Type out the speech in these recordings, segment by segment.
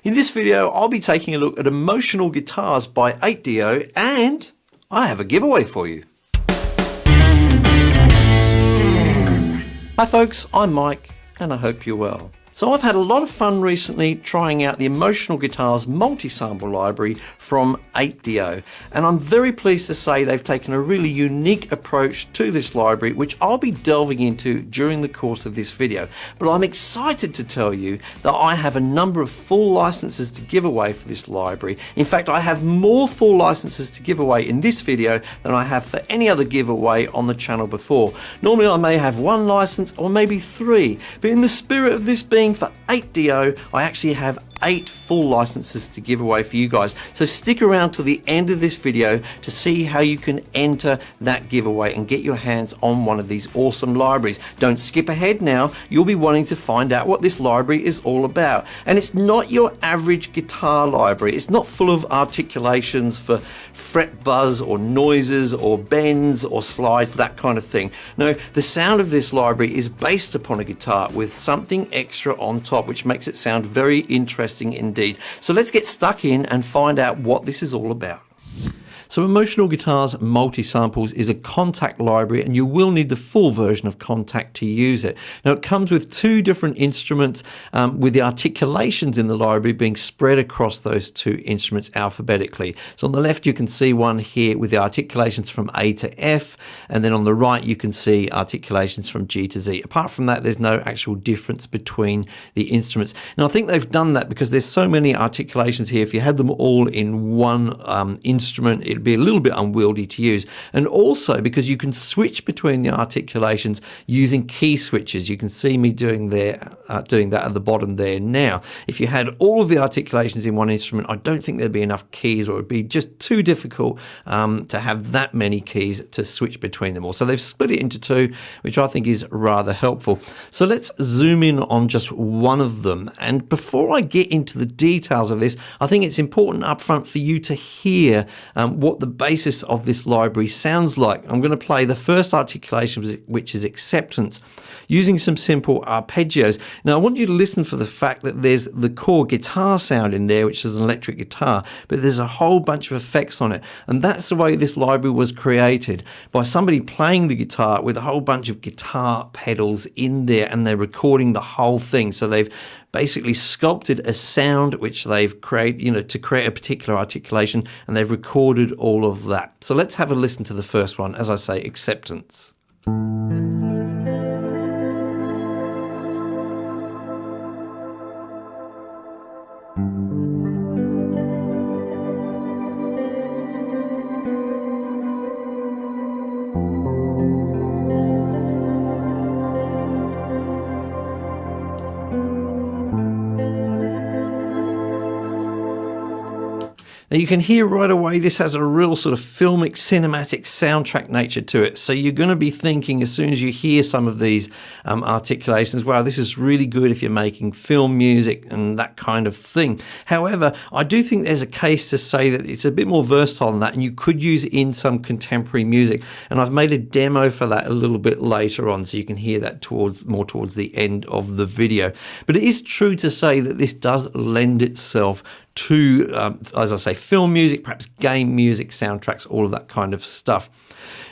In this video, I'll be taking a look at emotional guitars by 8dio, and I have a giveaway for you. Hi folks, I'm Mike, and I hope you're well. So I've had a lot of fun recently trying out the Emotional Guitars multi-sample library from 8dio, and I'm very pleased to say they've taken a really unique approach to this library, which I'll be delving into during the course of this video. But I'm excited to tell you that I have a number of full licenses to give away for this library. In fact, I have more full licenses to give away in this video than I have for any other giveaway on the channel before. Normally I may have one license or maybe three, but in the spirit of this being for 8dio, I actually have 8 full licenses to give away for you guys. So stick around till the end of this video to see how you can enter that giveaway and get your hands on one of these awesome libraries. Don't skip ahead now. You'll be wanting to find out what this library is all about. And it's not your average guitar library. It's not full of articulations for fret buzz or noises or bends or slides, that kind of thing. No, the sound of this library is based upon a guitar with something extra on top, which makes it sound very interesting indeed. So let's get stuck in and find out what this is all about. So Emotional Guitars Multi-Samples is a Kontakt library, and you will need the full version of Kontakt to use it. Now it comes with 2 different instruments with the articulations in the library being spread across those 2 instruments alphabetically. So on the left you can see one here with the articulations from A to F, and then on the right you can see articulations from G to Z. Apart from that, there's no actual difference between the instruments. Now I think they've done that because there's so many articulations here. If you had them all in one instrument, it'd be a little bit unwieldy to use, and also because you can switch between the articulations using key switches. You can see me doing that at the bottom there now. If you had all of the articulations in one instrument, I don't think there'd be enough keys, or it would be just too difficult to have that many keys to switch between them all. So they've split it into 2, which I think is rather helpful. So let's zoom in on just one of them, and before I get into the details of this, I think it's important up front for you to hear what the basis of this library sounds like. I'm going to play the first articulation, which is acceptance, using some simple arpeggios. Now I want you to listen for the fact that there's the core guitar sound in there, which is an electric guitar, but there's a whole bunch of effects on it, and that's the way this library was created, by somebody playing the guitar with a whole bunch of guitar pedals in there, and they're recording the whole thing. So they've basically sculpted a sound which they've created, to create a particular articulation, and they've recorded all of that. So let's have a listen to the first one, as I say, acceptance. Now you can hear right away this has a real sort of filmic, cinematic soundtrack nature to it. So you're going to be thinking, as soon as you hear some of these articulations, wow, this is really good if you're making film music and that kind of thing. However, I do think there's a case to say that it's a bit more versatile than that, and you could use it in some contemporary music. And I've made a demo for that a little bit later on, so you can hear that more towards the end of the video. But it is true to say that this does lend itself to, as I say, film music, perhaps game music, soundtracks, all of that kind of stuff.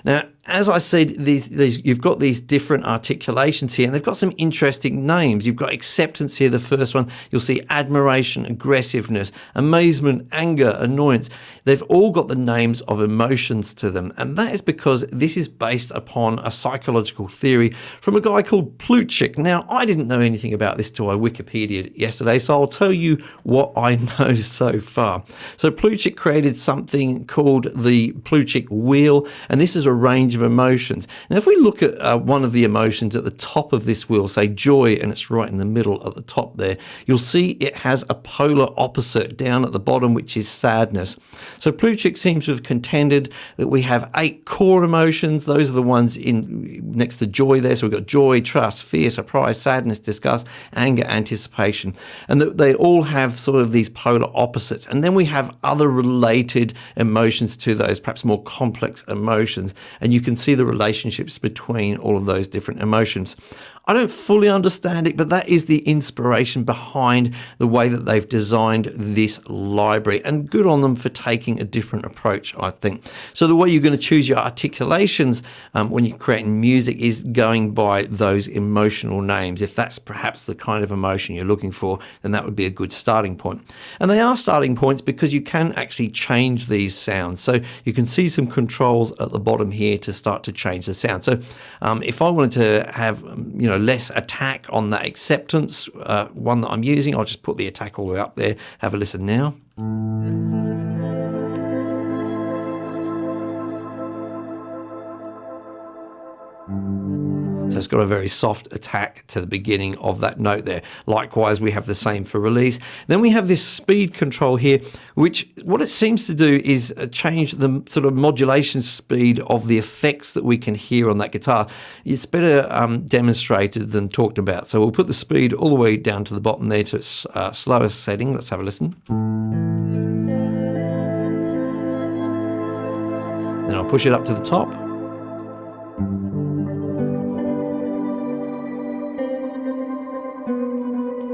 Now, as I said, you've got these different articulations here, and they've got some interesting names. You've got acceptance here, the first one. You'll see admiration, aggressiveness, amazement, anger, annoyance. They've all got the names of emotions to them, and that is because this is based upon a psychological theory from a guy called Plutchik. Now, I didn't know anything about this till I Wikipedia'd yesterday, so I'll tell you what I know so far. So Plutchik created something called the Plutchik wheel, and this is a range of emotions. Now, if we look at one of the emotions at the top of this wheel, say joy, and it's right in the middle at the top there, you'll see it has a polar opposite down at the bottom, which is sadness. So Plutchik seems to have contended that we have 8 core emotions. Those are the ones in next to joy there. So we've got joy, trust, fear, surprise, sadness, disgust, anger, anticipation, and that they all have sort of these polar opposites. And then we have other related emotions to those, perhaps more complex emotions, and you can see the relationships between all of those different emotions. I don't fully understand it, but that is the inspiration behind the way that they've designed this library, and good on them for taking a different approach, I think. So the way you're going to choose your articulations when you're creating music is going by those emotional names. If that's perhaps the kind of emotion you're looking for, then that would be a good starting point. And they are starting points because you can actually change these sounds. So you can see some controls at the bottom here to start to change the sound. So if I wanted to have less attack on that acceptance one that I'm using, I'll just put the attack all the way up there. Have a listen now. So it's got a very soft attack to the beginning of that note there. Likewise, we have the same for release. Then we have this speed control here, which what it seems to do is change the sort of modulation speed of the effects that we can hear on that guitar. It's better demonstrated than talked about. So we'll put the speed all the way down to the bottom there to its slowest setting. Let's have a listen. Then I'll push it up to the top.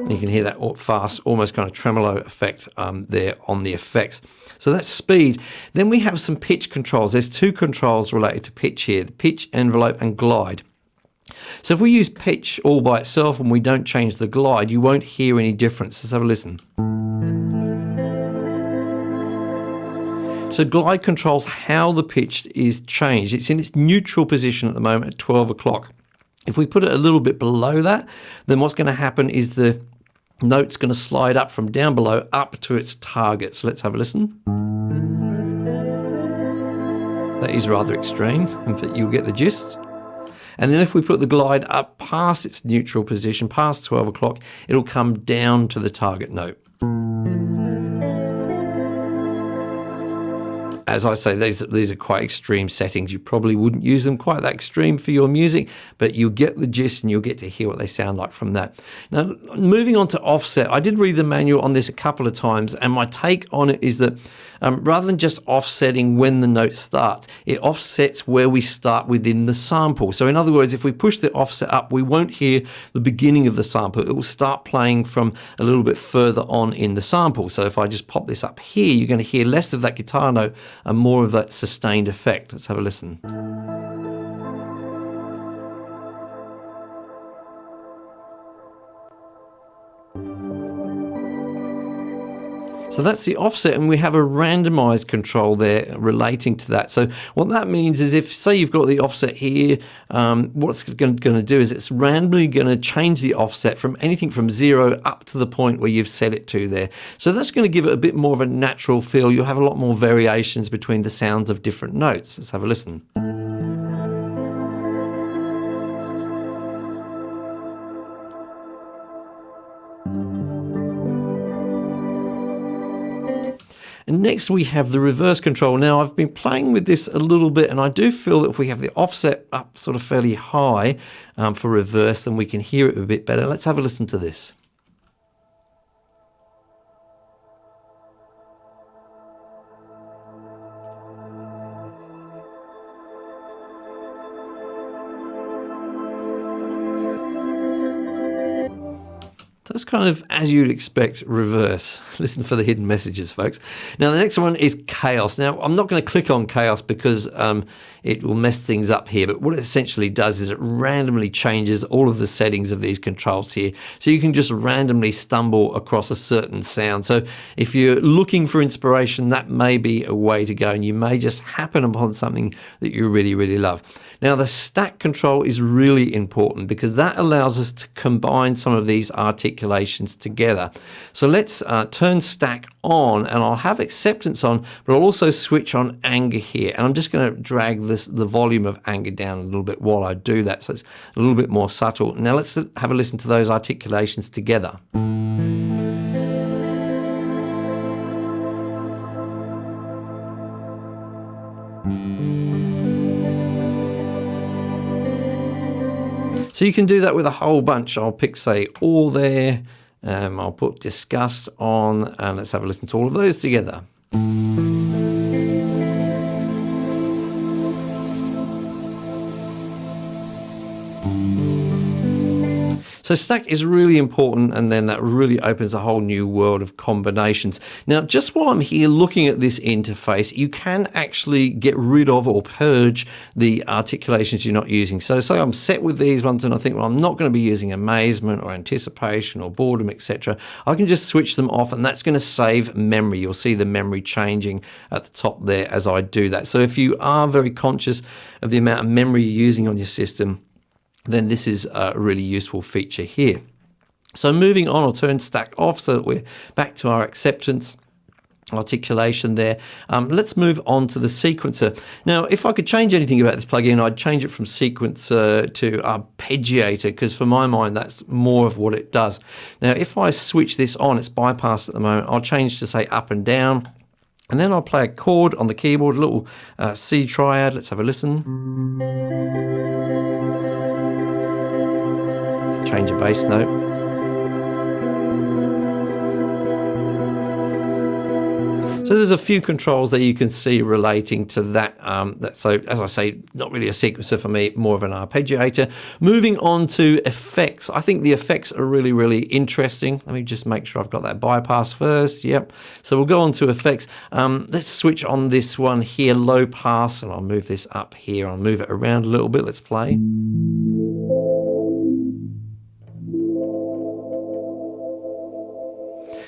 You can hear that fast, almost kind of tremolo effect there on the effects. So that's speed. Then we have some pitch controls. There's two controls related to pitch here, the pitch, envelope, and glide. So if we use pitch all by itself and we don't change the glide, you won't hear any difference. Let's have a listen. So glide controls how the pitch is changed. It's in its neutral position at the moment at 12 o'clock. If we put it a little bit below that, then what's going to happen is the note's going to slide up from down below up to its target. So let's have a listen. That is rather extreme, but you'll get the gist. And then if we put the glide up past its neutral position, past 12 o'clock, it'll come down to the target note. As I say, these are quite extreme settings. You probably wouldn't use them quite that extreme for your music, but you'll get the gist and you'll get to hear what they sound like from that. Now, moving on to offset, I did read the manual on this a couple of times, and my take on it is that rather than just offsetting when the note starts, it offsets where we start within the sample. So in other words, if we push the offset up, we won't hear the beginning of the sample. It will start playing from a little bit further on in the sample. So if I just pop this up here, you're going to hear less of that guitar note and more of that sustained effect. Let's have a listen. So that's the offset, and we have a randomized control there relating to that. So what that means is if, say, you've got the offset here, what's going to do is it's randomly going to change the offset from anything from 0 up to the point where you've set it to there. So that's going to give it a bit more of a natural feel. You'll have a lot more variations between the sounds of different notes. Let's have a listen. And next we have the reverse control. Now I've been playing with this a little bit, and I do feel that if we have the offset up sort of fairly high for reverse, then we can hear it a bit better. Let's have a listen to this. So it's kind of as you'd expect, reverse. Listen for the hidden messages, folks. Now, the next one is chaos. Now, I'm not going to click on chaos because it will mess things up here, but what it essentially does is it randomly changes all of the settings of these controls here. So you can just randomly stumble across a certain sound. So if you're looking for inspiration, that may be a way to go, and you may just happen upon something that you really, really love. Now, the stack control is really important because that allows us to combine some of these articulations together. So let's turn stack on, and I'll have acceptance on, but I'll also switch on anger here. And I'm just going to drag the volume of anger down a little bit while I do that, so it's a little bit more subtle. Now let's have a listen to those articulations together. So you can do that with a whole bunch. I'll pick, say, all there. I'll put disgust on, and let's have a listen to all of those together. So stack is really important, and then that really opens a whole new world of combinations. Now, just while I'm here looking at this interface, you can actually get rid of or purge the articulations you're not using. So say I'm set with these ones and I think, well, I'm not going to be using amazement or anticipation or boredom, etc. I can just switch them off, and that's going to save memory. You'll see the memory changing at the top there as I do that. So if you are very conscious of the amount of memory you're using on your system, then this is a really useful feature here. So moving on, I'll turn stack off so that we're back to our acceptance articulation there. Let's move on to the sequencer. Now, if I could change anything about this plugin, I'd change it from sequencer to arpeggiator, because for my mind, that's more of what it does. Now, if I switch this on, it's bypassed at the moment. I'll change to say up and down, and then I'll play a chord on the keyboard, a little C triad. Let's have a listen. Let's change a bass note. So there's a few controls that you can see relating to that. So as I say, not really a sequencer for me, more of an arpeggiator. Moving on to effects. I think the effects are really, really interesting. Let me just make sure I've got that bypass first. Yep. So we'll go on to effects. Let's switch on this one here, low pass, and I'll move this up here. I'll move it around a little bit. Let's play.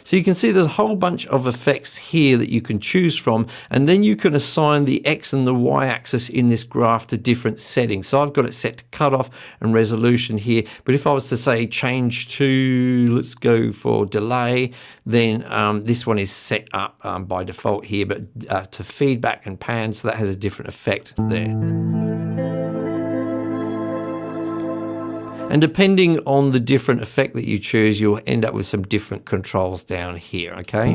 So you can see there's a whole bunch of effects here that you can choose from, and then you can assign the X and the Y axis in this graph to different settings. So I've got it set to cutoff and resolution here, but if I was to say change to, let's go for delay, then this one is set up by default here, but to feedback and pan, so that has a different effect there. And depending on the different effect that you choose, you'll end up with some different controls down here, okay?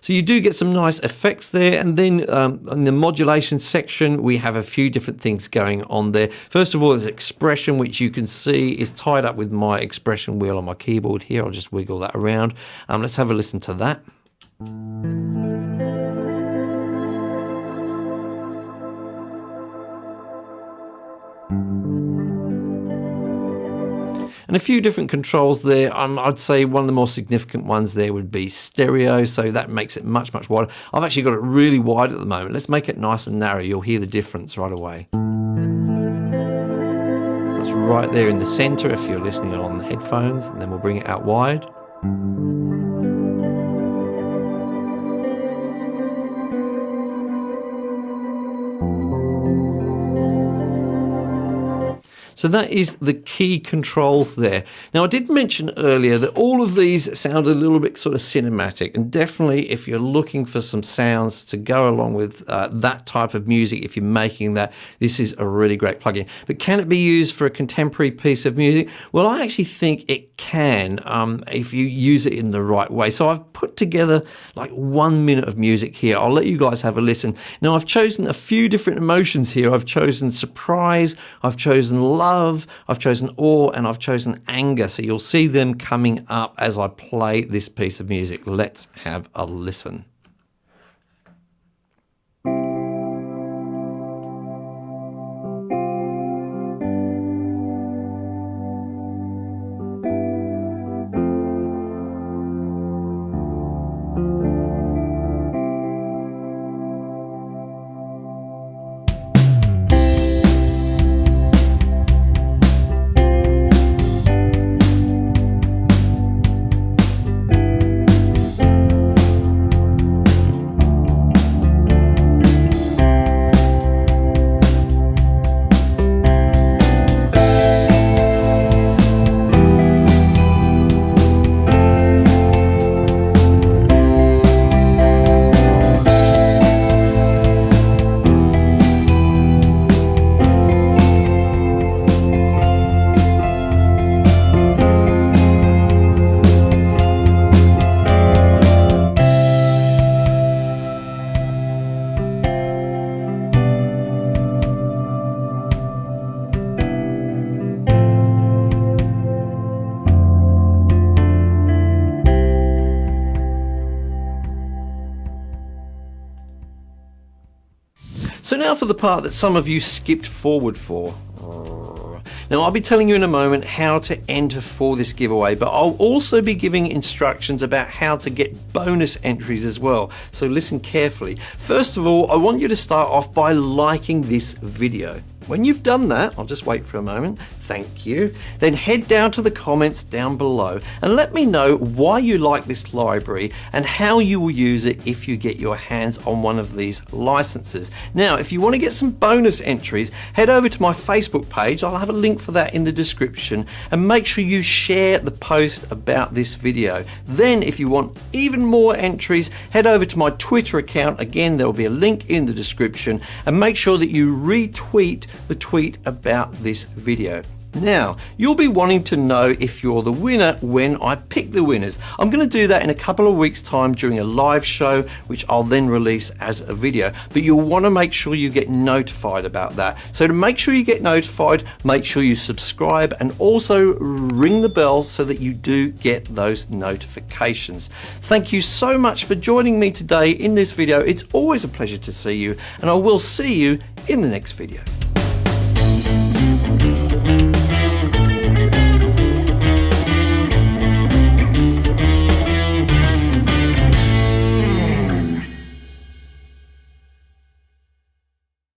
So you do get some nice effects there. And then in the modulation section, we have a few different things going on there. First of all, there's expression, which you can see is tied up with my expression wheel on my keyboard here. I'll just wiggle that around. Let's have a listen to that. And a few different controls there. I'd say one of the more significant ones there would be stereo, so that makes it much, much wider. I've actually got it really wide at the moment. Let's make it nice and narrow. You'll hear the difference right away. So it's right there in the center if you're listening on the headphones, and then we'll bring it out wide. So that is the key controls there. Now, I did mention earlier that all of these sound a little bit sort of cinematic, and definitely if you're looking for some sounds to go along with that type of music, if you're making that, this is a really great plugin. But can it be used for a contemporary piece of music? Well, I actually think it can if you use it in the right way. So I've put together like 1 minute of music here. I'll let you guys have a listen. Now, I've chosen a few different emotions here. I've chosen surprise, I've chosen love, I've chosen awe, and I've chosen anger. So you'll see them coming up as I play this piece of music. Let's have a listen. So now for the part that some of you skipped forward for. Now I'll be telling you in a moment how to enter for this giveaway, but I'll also be giving instructions about how to get bonus entries as well. So listen carefully. First of all, I want you to start off by liking this video. When you've done that, I'll just wait for a moment, thank you, then head down to the comments down below and let me know why you like this library and how you will use it if you get your hands on one of these licenses. Now, if you want to get some bonus entries, head over to my Facebook page, I'll have a link for that in the description, and make sure you share the post about this video. Then if you want even more entries, head over to my Twitter account, again there will be a link in the description, and make sure that you retweet the tweet about this video. Now, you'll be wanting to know if you're the winner when I pick the winners. I'm going to do that in a couple of weeks' time during a live show, which I'll then release as a video. But you'll want to make sure you get notified about that. So to make sure you get notified, make sure you subscribe and also ring the bell so that you do get those notifications. Thank you so much for joining me today in this video. It's always a pleasure to see you, and I will see you in the next video.